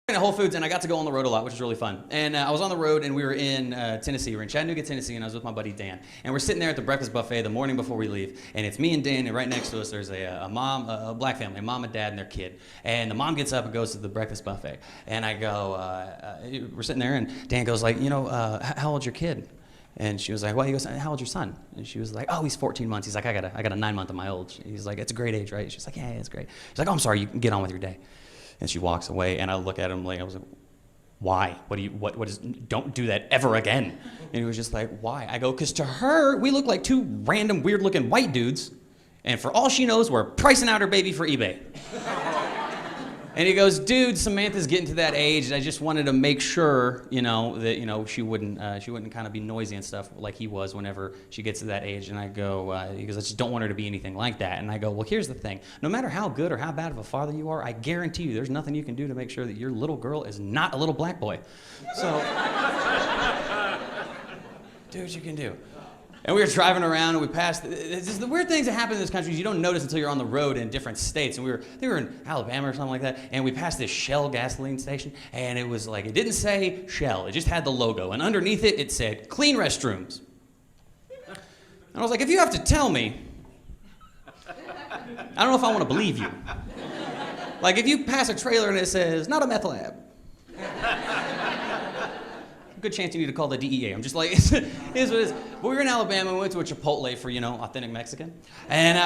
At Whole Foods, and I got to go on the road a lot, which was really fun. And I was on the road, and we were in Tennessee. We were in Chattanooga, Tennessee, and I was with my buddy Dan. And we're sitting there at the breakfast buffet the morning before we leave, and it's me and Dan, and right next to us there's a mom, a black family, a mom and dad and their kid. And the mom gets up and goes to the breakfast buffet. And I go, we're sitting there, and Dan goes like, how old's your kid? And she was like, well, he goes, how old's your son? And she was like, oh, he's 14 months. He's like, I got a 9-month of my old. He's like, it's a great age, right? She's like, yeah, it's great. She's like, oh, I'm sorry, you can get on with your day. And she walks away, and I look at him like, I was like, why? What is, don't do that ever again. And he was just like, why? I go, because to her, we look like two random weird looking white dudes, and for all she knows, we're pricing out her baby for eBay. And he goes, dude, Samantha's getting to that age, and I just wanted to make sure, that, she wouldn't kind of be noisy and stuff like he was whenever she gets to that age. And I go, he goes, I just don't want her to be anything like that. And I go, well, here's the thing. No matter how good or how bad of a father you are, I guarantee you there's nothing you can do to make sure that your little girl is not a little black boy. So, do what you can do. And we were driving around, and we passed. It's just the weird things that happen in this country you don't notice until you're on the road in different states. And they were in Alabama or something like that, and we passed this Shell gasoline station, and it was like, it didn't say Shell, it just had the logo, and underneath it, it said, clean restrooms. And I was like, if you have to tell me, I don't know if I want to believe you. Like, if you pass a trailer and it says, not a meth lab. Good chance you need to call the DEA. I'm just like, it is what it is. But we were in Alabama, we went to a Chipotle for, authentic Mexican. And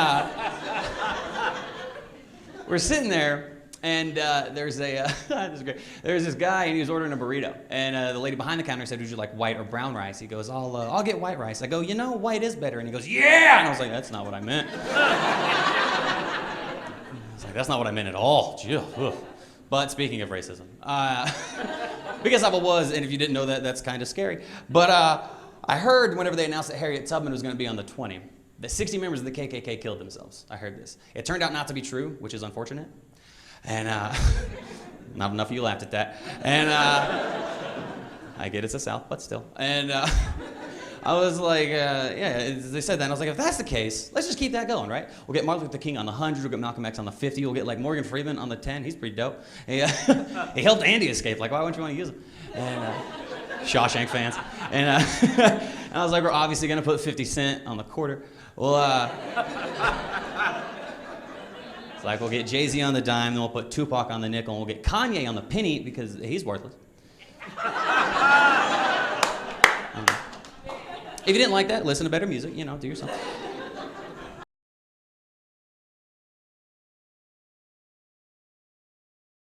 we're sitting there, and there's this is great. There's this guy, and he was ordering a burrito. And the lady behind the counter said, would you like white or brown rice? He goes, I'll get white rice. I go, white is better. And he goes, yeah! And I was like, that's not what I meant. I was like, that's not what I meant at all. Gee, ugh. But speaking of racism, because I was, and if you didn't know that, that's kind of scary. But I heard whenever they announced that Harriet Tubman was going to be on the 20, that 60 members of the KKK killed themselves. I heard this. It turned out not to be true, which is unfortunate. And not enough of you laughed at that. And I get it's the South, but still. And I was like, yeah, they said that, and I was like, if that's the case, let's just keep that going, right? We'll get Martin Luther King on the 100, we'll get Malcolm X on the 50, we'll get like Morgan Freeman on the 10, he's pretty dope. He helped Andy escape, like why wouldn't you want to use him? And Shawshank fans. And I was like, we're obviously gonna put 50 Cent on the quarter. Well, it's like we'll get Jay-Z on the dime, then we'll put Tupac on the nickel, and we'll get Kanye on the penny because he's worthless. If you didn't like that, listen to better music, do yourself.